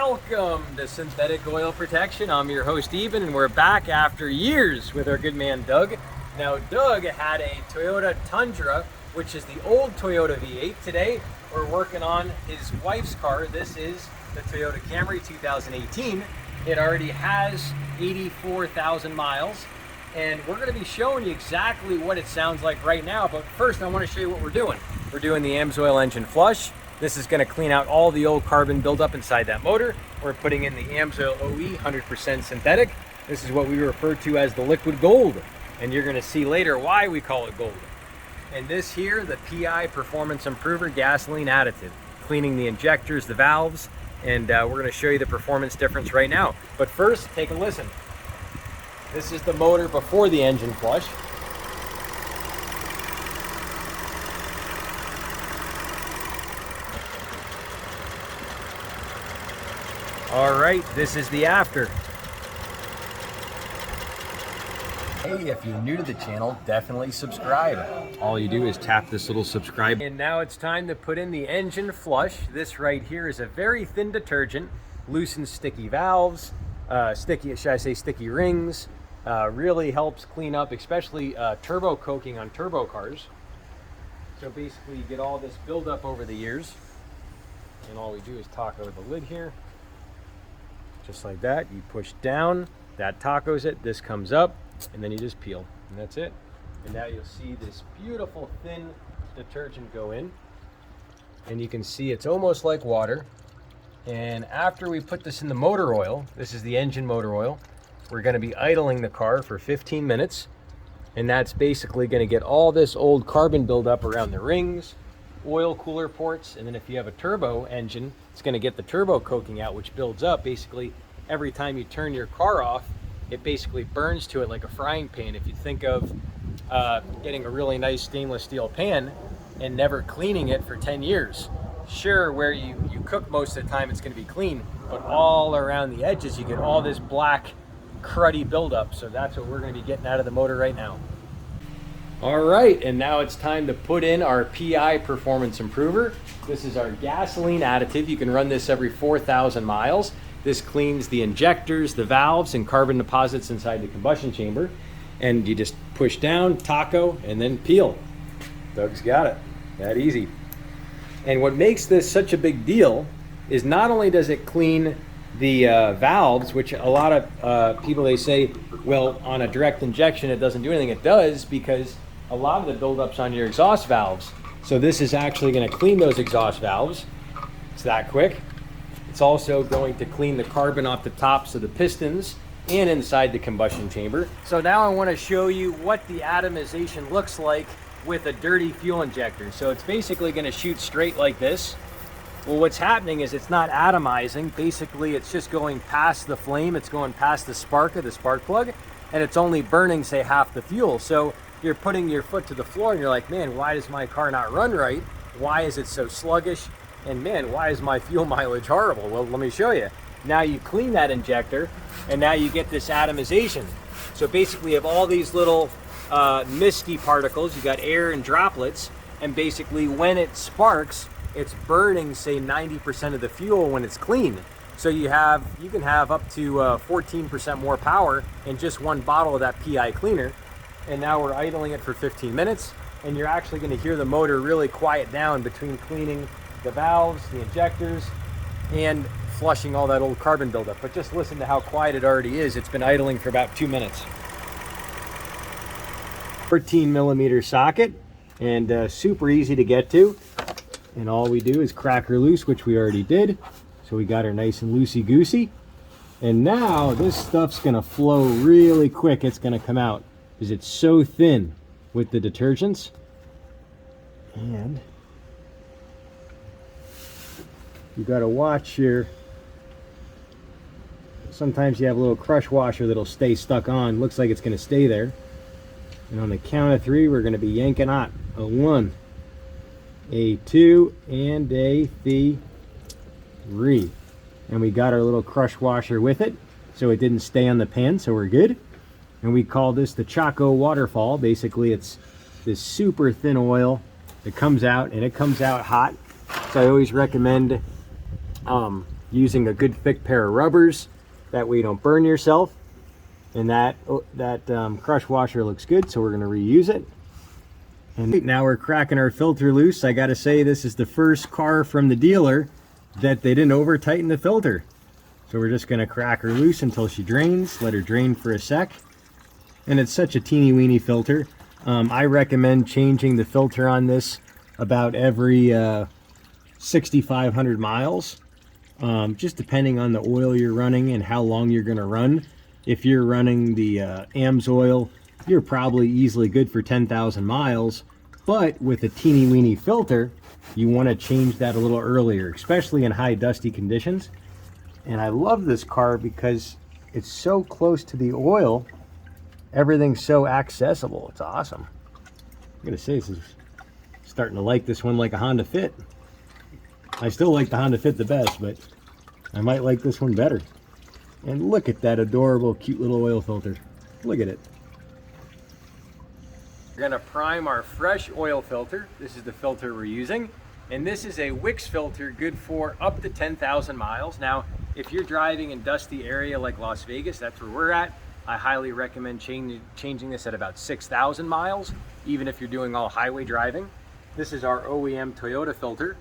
Welcome to Synthetic Oil Protection. I'm your host Eben, and we're back after years with our good man Doug. Now Doug had a Toyota Tundra, which is the old Toyota V8. Today we're working on his wife's car. This is the Toyota Camry 2018. It already has 84,000 miles, and we're going to be showing you exactly what it sounds like right now. But first I want to show you what we're doing. We're doing the AMSOIL engine flush. This is going to clean out all the old carbon buildup inside that motor. We're putting in the AMSOIL OE 100% synthetic. This is what we refer to as the liquid gold, and you're going to see later why we call it gold. And this here, the PI Performance Improver gasoline additive, cleaning the injectors, the valves, and we're going to show you the performance difference right now. But first, take a listen. This is the motor before the engine flush. All right, this is the after. Hey, if you're new to the channel, definitely subscribe. All you do is tap this little subscribe. And now it's time to put in the engine flush. This right here is a very thin detergent, loosens sticky valves, sticky rings, really helps clean up, especially turbo coking on turbo cars. So basically you get all this buildup over the years. And all we do is talk over the lid here. Just like that, you push down, that tacos it, this comes up, and then you just peel, and that's it. And now you'll see this beautiful thin detergent go in, and you can see it's almost like water. And after we put this in the motor oil, this is the engine motor oil, we're going to be idling the car for 15 minutes, and that's basically going to get all this old carbon buildup around the rings, oil cooler ports, and then if you have a turbo engine, it's going to get the turbo coking out, which builds up. Basically every time you turn your car off, it basically burns to it like a frying pan. If you think of getting a really nice stainless steel pan and never cleaning it for 10 years, sure, where you cook most of the time it's going to be clean, but all around the edges you get all this black cruddy buildup. So that's what we're going to be getting out of the motor right now. All right, and now it's time to put in our PI Performance Improver. This is our gasoline additive. You can run this every 4,000 miles. This cleans the injectors, the valves, and carbon deposits inside the combustion chamber. And you just push down, taco, and then peel. Doug's got it. That easy. And what makes this such a big deal is not only does it clean the valves, which a lot of people, they say, well, on a direct injection it doesn't do anything. It does, because a lot of the buildups on your exhaust valves. So this is actually going to clean those exhaust valves. It's that quick. It's also going to clean the carbon off the tops of the pistons and inside the combustion chamber. So now I want to show you what the atomization looks like with a dirty fuel injector. So it's basically going to shoot straight like this. Well, what's happening is it's not atomizing. Basically, it's just going past the flame. It's going past the spark of the spark plug, and it's only burning, say, half the fuel. So you're putting your foot to the floor and you're like, man, why does my car not run right? Why is it so sluggish? And man, why is my fuel mileage horrible? Well, let me show you. Now you clean that injector, and now you get this atomization. So basically you have all these little misty particles. You got air and droplets, and basically when it sparks, it's burning, say, 90% of the fuel when it's clean. So you can have up to 14% more power in just one bottle of that PI cleaner. And now we're idling it for 15 minutes, and you're actually going to hear the motor really quiet down between cleaning the valves, the injectors, and flushing all that old carbon buildup. But just listen to how quiet it already is. It's been idling for about 2 minutes. 14mm socket, and super easy to get to. And all we do is crack her loose, which we already did. So we got her nice and loosey-goosey. And now this stuff's going to flow really quick. It's going to come out because it's so thin with the detergents. And you got to watch your, sometimes you have a little crush washer that'll stay stuck on. Looks like it's going to stay there. And on the count of 3, we're going to be yanking out a 1, a 2, and a 3. And we got our little crush washer with it, so it didn't stay on the pan, so we're good. And we call this the Choco Waterfall. Basically, it's this super thin oil that comes out, and it comes out hot. So I always recommend using a good thick pair of rubbers. That way you don't burn yourself. And that crush washer looks good, so we're going to reuse it. And now we're cracking our filter loose. I got to say, this is the first car from the dealer that they didn't over tighten the filter. So we're just going to crack her loose until she drains, let her drain for a sec. And it's such a teeny weeny filter. I recommend changing the filter on this about every 6,500 miles, just depending on the oil you're running and how long you're going to run. If you're running the AMSOIL, you're probably easily good for 10,000 miles. But with a teeny weeny filter, you want to change that a little earlier, especially in high dusty conditions. And I love this car because it's so close to the oil. Everything's so accessible. It's awesome. I'm gonna say, this is starting to like this one like a Honda Fit. I still like the Honda Fit the best, but I might like this one better. And look at that adorable, cute little oil filter. Look at it. We're gonna prime our fresh oil filter. This is the filter we're using. And this is a Wix filter, good for up to 10,000 miles. Now, if you're driving in dusty area like Las Vegas, that's where we're at, I highly recommend changing this at about 6,000 miles, even if you're doing all highway driving. This is our OEM Toyota filter,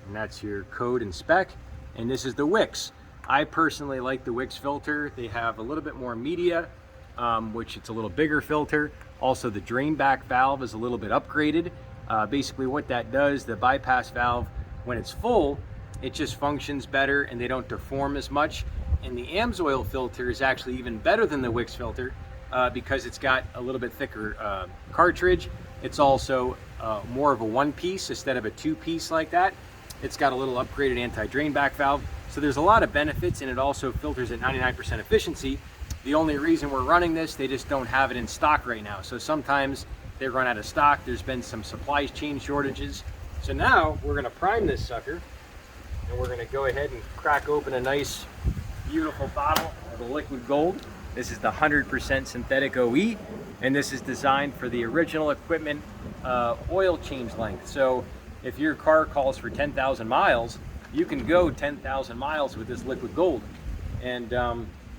and that's your code and spec. And this is the Wix. I personally like the Wix filter. They have a little bit more media, which it's a little bigger filter. Also, the drain back valve is a little bit upgraded. Basically what that does, the bypass valve, when it's full, it just functions better and they don't deform as much. And the AMSOIL filter is actually even better than the Wix filter because it's got a little bit thicker cartridge. It's also more of a one-piece instead of a two-piece like that. It's got a little upgraded anti-drain back valve. So there's a lot of benefits, and it also filters at 99% efficiency. The only reason we're running this, they just don't have it in stock right now. So sometimes they run out of stock. There's been some supply chain shortages. So now we're gonna prime this sucker, and we're gonna go ahead and crack open a nice, beautiful bottle of the liquid gold. This is the 100% synthetic OE, and this is designed for the original equipment oil change length. So if your car calls for 10,000 miles, you can go 10,000 miles with this liquid gold. And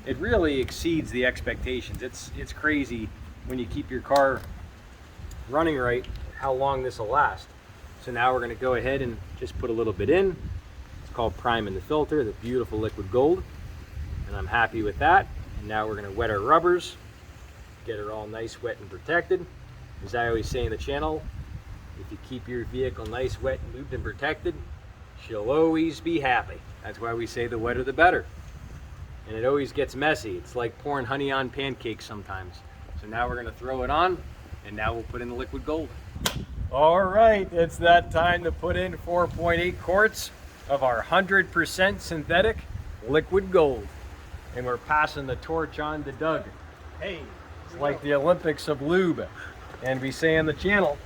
it really exceeds the expectations. It's crazy when you keep your car running right, how long this will last. So now we're gonna go ahead and just put a little bit in. It's called priming the filter, the beautiful liquid gold. And I'm happy with that. And now we're gonna wet our rubbers, get her all nice, wet, and protected. As I always say in the channel, if you keep your vehicle nice, wet, and lubed and protected, she'll always be happy. That's why we say the wetter the better. And it always gets messy. It's like pouring honey on pancakes sometimes. So now we're gonna throw it on, and now we'll put in the liquid gold. All right, it's that time to put in 4.8 quarts of our 100% synthetic liquid gold. And we're passing the torch on to Doug. Hey, it's like the Olympics of lube. And we say on the channel,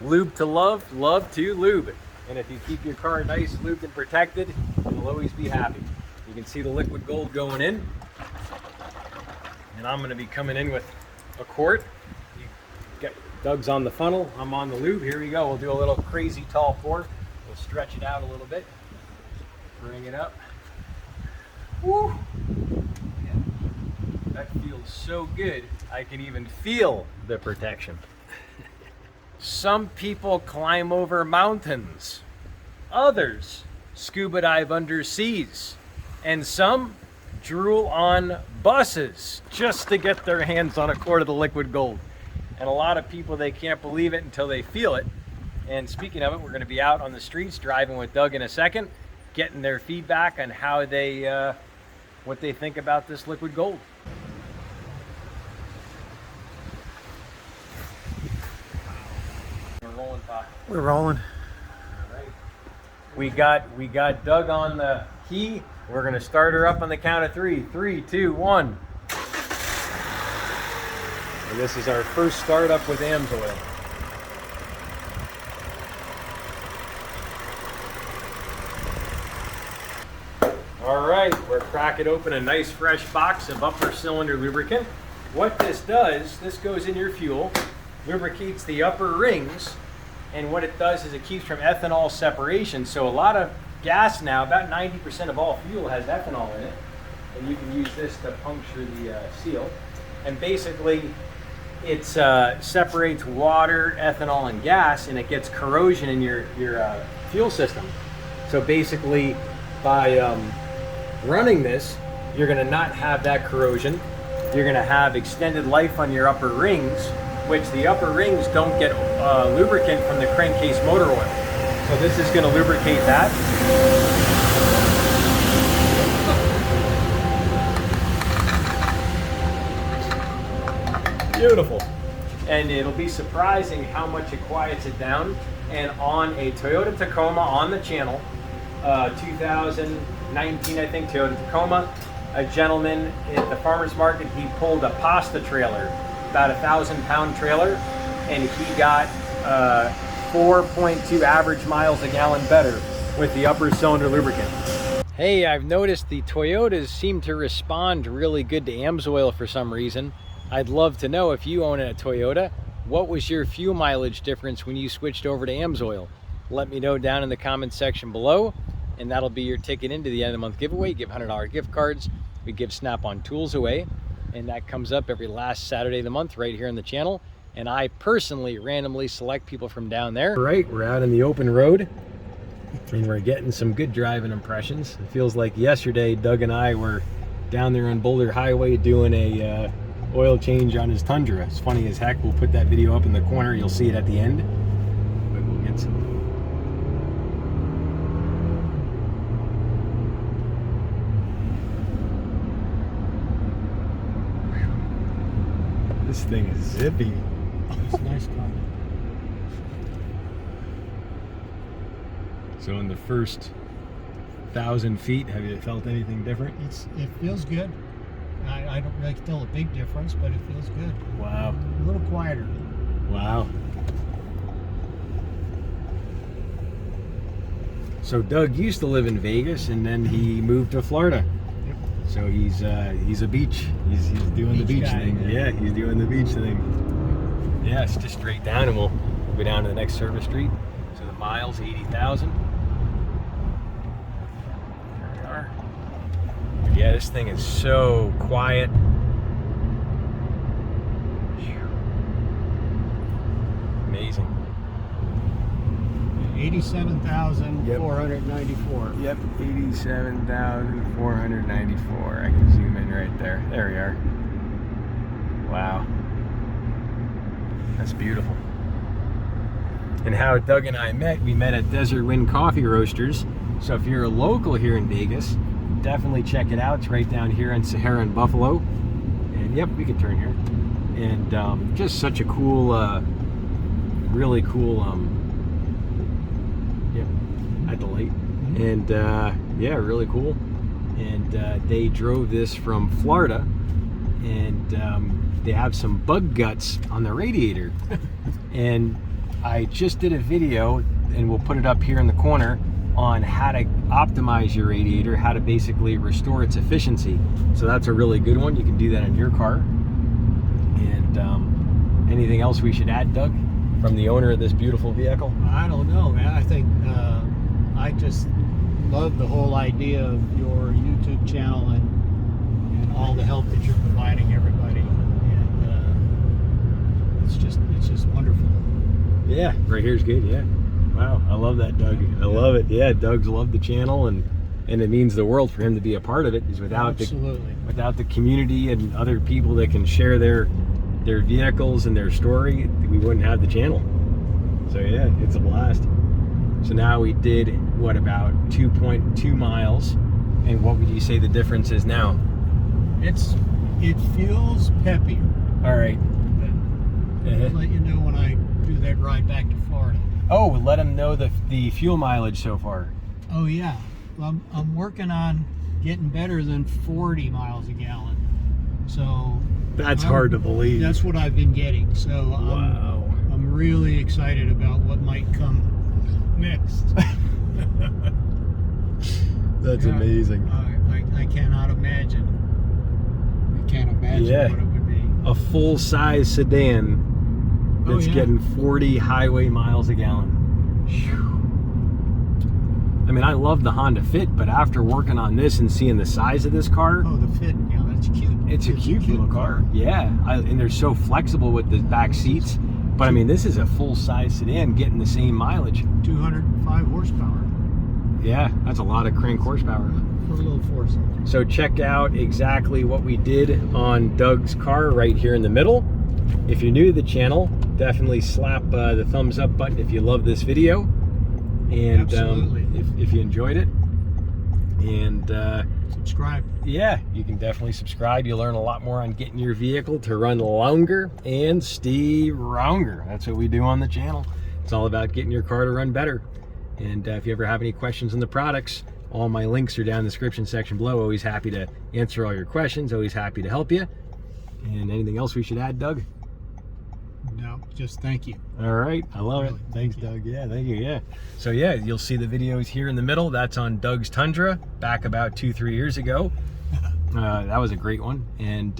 lube to love, love to lube. And if you keep your car nice, lubed, and protected, you'll always be happy. You can see the liquid gold going in. And I'm gonna be coming in with a quart. Doug's on the funnel, I'm on the lube. Here we go, we'll do a little crazy tall pour. We'll stretch it out a little bit. Bring it up. Woo! That feels so good, I can even feel the protection. Some people climb over mountains. Others scuba dive under seas. And some drool on buses just to get their hands on a quart of the liquid gold. And a lot of people, they can't believe it until they feel it. And speaking of it, we're gonna be out on the streets driving with Doug in a second, getting their feedback on how they, what they think about this liquid gold. We're rolling, Pop. We're rolling. All right. We got Doug on the key. We're gonna start her up on the count of 3. 3, 2, 1. And this is our first startup with AMSOIL. All right, we're cracking open a nice fresh box of upper cylinder lubricant. What this does, this goes in your fuel, lubricates the upper rings, and what it does is it keeps from ethanol separation. So a lot of gas now, about 90% of all fuel has ethanol in it, and you can use this to puncture the seal. And basically, it separates water, ethanol, and gas, and it gets corrosion in your fuel system. So basically, by running this, you're going to not have that corrosion. You're going to have extended life on your upper rings, which the upper rings don't get lubricant from the crankcase motor oil. So this is going to lubricate that. Beautiful. And it'll be surprising how much it quiets it down. And on a Toyota Tacoma on the channel, 2019, I think, Toyota Tacoma, a gentleman at the farmer's market, he pulled a pasta trailer, about 1,000-pound trailer, and he got 4.2 average miles a gallon better with the upper cylinder lubricant. Hey, I've noticed the Toyotas seem to respond really good to AMSOIL for some reason. I'd love to know, if you own a Toyota, what was your fuel mileage difference when you switched over to AMSOIL? Let me know down in the comments section below, and that'll be your ticket into the end of the month giveaway. Give $100 gift cards. We give Snap-on tools away, and that comes up every last Saturday of the month right here on the channel. And I personally randomly select people from down there. Right, we're out in the open road, and we're getting some good driving impressions. It feels like yesterday Doug and I were down there on Boulder Highway doing a oil change on his Tundra. It's funny as heck. We'll put that video up in the corner. You'll see it at the end. But we'll get some. This thing is zippy. It's a nice car. So in the first 1,000 feet, have you felt anything different? It feels good. I don't really tell a big difference, but it feels good. Wow. A little quieter. Wow. So Doug used to live in Vegas, and then he moved to Florida. Yep. So he's a beach. He's doing the beach guy, thing. Yeah, he's doing the beach thing. Yeah, it's just straight down, and we'll go down to the next service street. So the miles, 80,000. There we are. But yeah, this thing is so quiet. Amazing. 87,494. Yep, 87,494. I can zoom in right there. There we are. Wow. That's beautiful. And how Doug and I met, we met at Desert Wind Coffee Roasters. So if you're a local here in Vegas, definitely check it out. It's right down here in Sahara and Buffalo. And yep, we can turn here. And just such a cool, really cool, yep, at the light. And yeah, really cool. And they drove this from Florida, and they have some bug guts on the radiator. And I just did a video, and we'll put it up here in the corner, on how to optimize your radiator, how to basically restore its efficiency. So that's a really good one. You can do that in your car. And anything else we should add, Doug, from the owner of this beautiful vehicle? I don't know, man. I think I just love the whole idea of your YouTube channel and all the help that you're providing everybody. And it's just wonderful. Yeah, right here's good. Yeah. Wow, I love that, Doug. I love it. Yeah, Doug's loved the channel, and it means the world for him to be a part of it. Is without the community and other people that can share their vehicles and their story, we wouldn't have the channel. So yeah, it's a blast. So now we did what, about 2.2 miles, and what would you say the difference is now? It feels peppier. All right. I'll let you know when I do that ride back to Florida. Oh, let them know the fuel mileage so far. Oh yeah, I'm working on getting better than 40 miles a gallon. So that's hard to believe. That's what I've been getting. So wow, I'm really excited about what might come next. That's amazing. I cannot imagine. I can't imagine what it would be. A full-size sedan that's getting 40 highway miles a gallon. I mean, I love the Honda Fit, but after working on this and seeing the size of this car, Oh, the Fit, yeah, that's cute. it's a cute little car. Yeah, and they're so flexible with the back seats. But I mean, this is a full-size sedan getting the same mileage. 205 horsepower Yeah, that's a lot of crank horsepower. for a little four-cylinder. So check out exactly what we did on Doug's car right here in the middle. If you're new to the channel, definitely slap the thumbs up button if you love this video. And Absolutely. If you enjoyed it. And Subscribe. yeah, you can definitely subscribe. You'll learn a lot more on getting your vehicle to run longer and stay stronger. That's what we do on the channel. It's all about getting your car to run better. And if you ever have any questions on the products, all my links are down in the description section below. Always happy to answer all your questions. Always happy to help you. And anything else we should add, Doug? No, just thank you. All right, I love Really, it. thank Thanks, you. Doug. Yeah, thank you. Yeah. So yeah, you'll see the videos here in the middle. That's on Doug's Tundra back about 2-3 years ago. That was a great one. And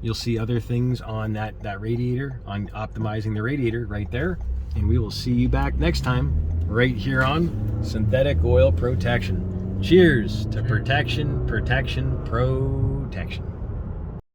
you'll see other things on that radiator, on optimizing the radiator right there. And we will see you back next time right here on Synthetic Oil Protection. Cheers to protection, protection, protection.